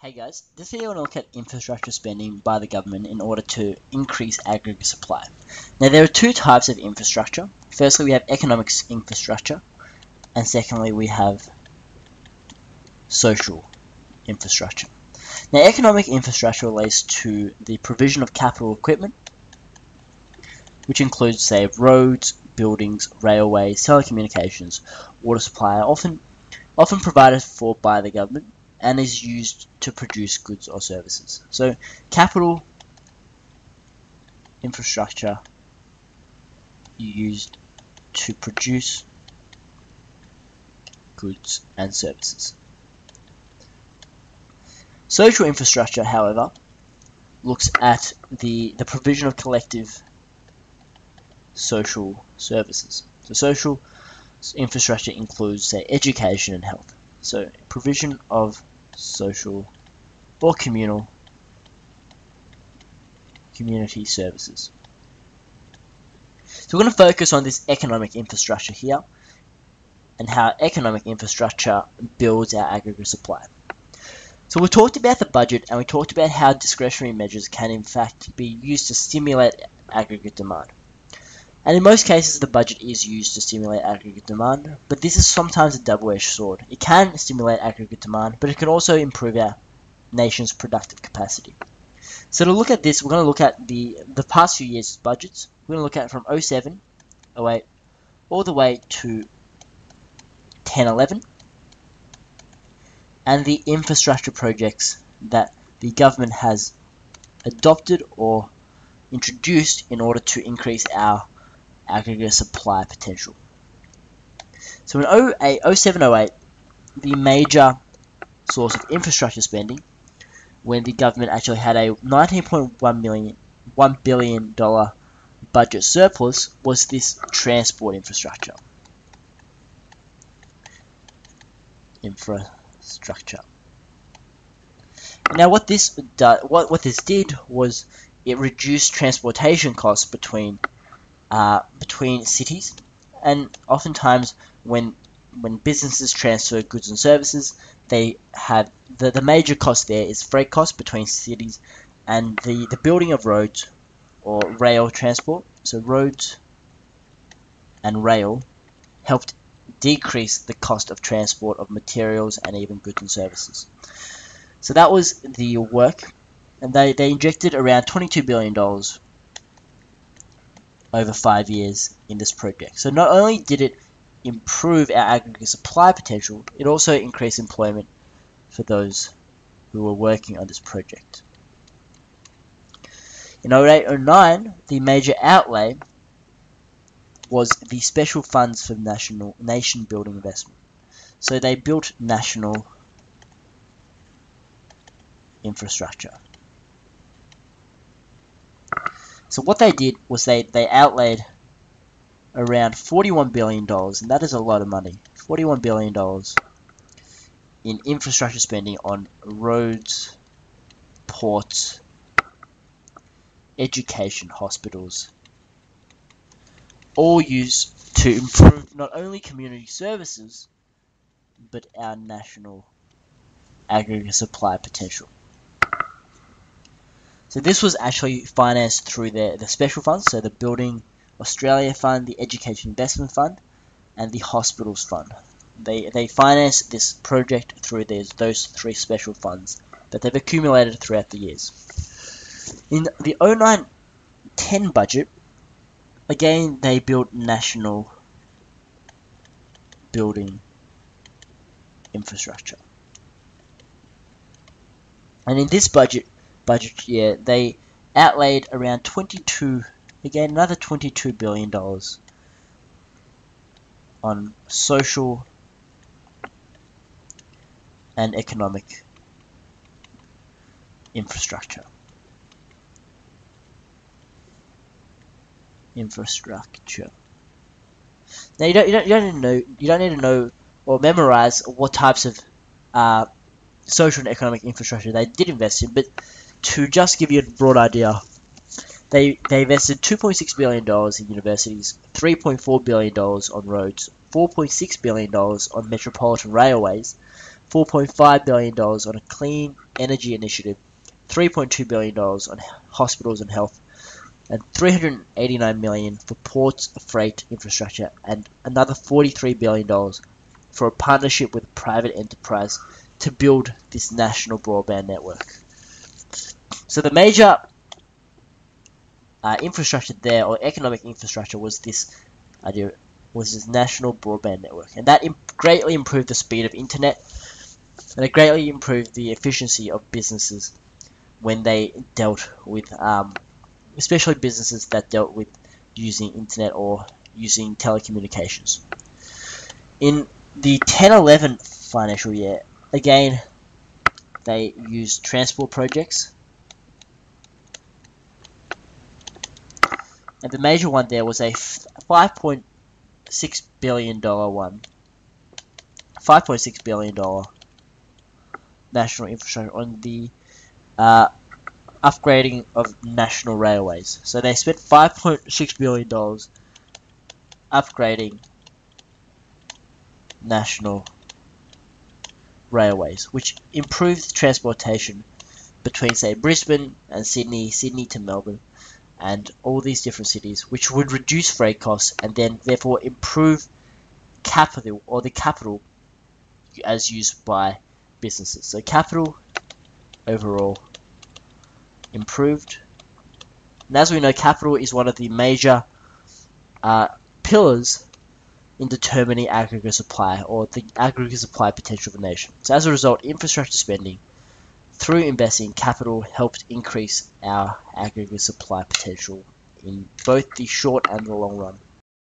Hey guys, this video will look at infrastructure spending by the government in order to increase aggregate supply. Now there are two types of infrastructure. Firstly we have economic infrastructure, and secondly we have social infrastructure. Now economic infrastructure relates to the provision of capital equipment, which includes, say, roads, buildings, railways, telecommunications, water supply, often provided for by the government, and is used to produce goods or services. So capital infrastructure used to produce goods and services. Social infrastructure, however, looks at the provision of collective social services. So social infrastructure includes, say, education and health. So provision of social or community services. So we're going to focus on this economic infrastructure here and how economic infrastructure builds our aggregate supply. So we talked about the budget, and we talked about how discretionary measures can in fact be used to stimulate aggregate demand. And in most cases the budget is used to stimulate aggregate demand, but this is sometimes a double-edged sword. It can stimulate aggregate demand, but it can also improve our nation's productive capacity. So to look at this, we're going to look at the past few years' budgets. We're going to look at from 07, 08, all the way to 10, 11, and the infrastructure projects that the government has adopted or introduced in order to increase our aggregate supply potential. So in 07, 08, the major source of infrastructure spending, when the government actually had a $19.1 billion budget surplus, was this transport infrastructure. Now what this did was it reduced transportation costs between cities, and oftentimes when businesses transfer goods and services, they have the major cost there is freight costs between cities, and the building of roads or rail transport. So roads and rail helped decrease the cost of transport of materials and even goods and services. So that was the work, and they injected around $22 billion over 5 years in this project. So not only did it improve our aggregate supply potential, it also increased employment for those who were working on this project. In 08-09, the major outlay was the special funds for nation building investment. So they built national infrastructure. So what they did was they outlaid around $41 billion, and that is a lot of money, $41 billion in infrastructure spending on roads, ports, education, hospitals, all used to improve not only community services, but our national aggregate supply potential. So this was actually financed through the special funds, so the Building Australia Fund, the Education Investment Fund, and the Hospitals Fund. They financed this project through those three special funds that they've accumulated throughout the years. In the 09-10 budget, again they built national building infrastructure. And in this budget year, they outlaid around another $22 billion on social and economic infrastructure. Now you don't need to know or memorize what types of social and economic infrastructure they did invest in, but to just give you a broad idea, they invested $2.6 billion in universities, $3.4 billion on roads, $4.6 billion on metropolitan railways, $4.5 billion on a clean energy initiative, $3.2 billion on hospitals and health, and $389 million for ports, freight infrastructure, and another $43 billion for a partnership with private enterprise to build this national broadband network. So the major infrastructure there, or economic infrastructure, was this national broadband network, and that greatly improved the speed of internet, and it greatly improved the efficiency of businesses when they dealt with, especially businesses that dealt with using internet or using telecommunications. In the 10-11 financial year, again, they used transport projects, and the major one there was a $5.6 billion one. $5.6 billion national infrastructure on the upgrading of national railways. So they spent $5.6 billion upgrading national railways, which improved transportation between, say, Brisbane and Sydney, Sydney to Melbourne, and all these different cities, which would reduce freight costs and then therefore improve capital, or the capital as used by businesses. So capital overall improved. And as we know, capital is one of the major pillars in determining aggregate supply, or the aggregate supply potential of a nation. So as a result, infrastructure spending through investing in capital helped increase our aggregate supply potential in both the short and the long run.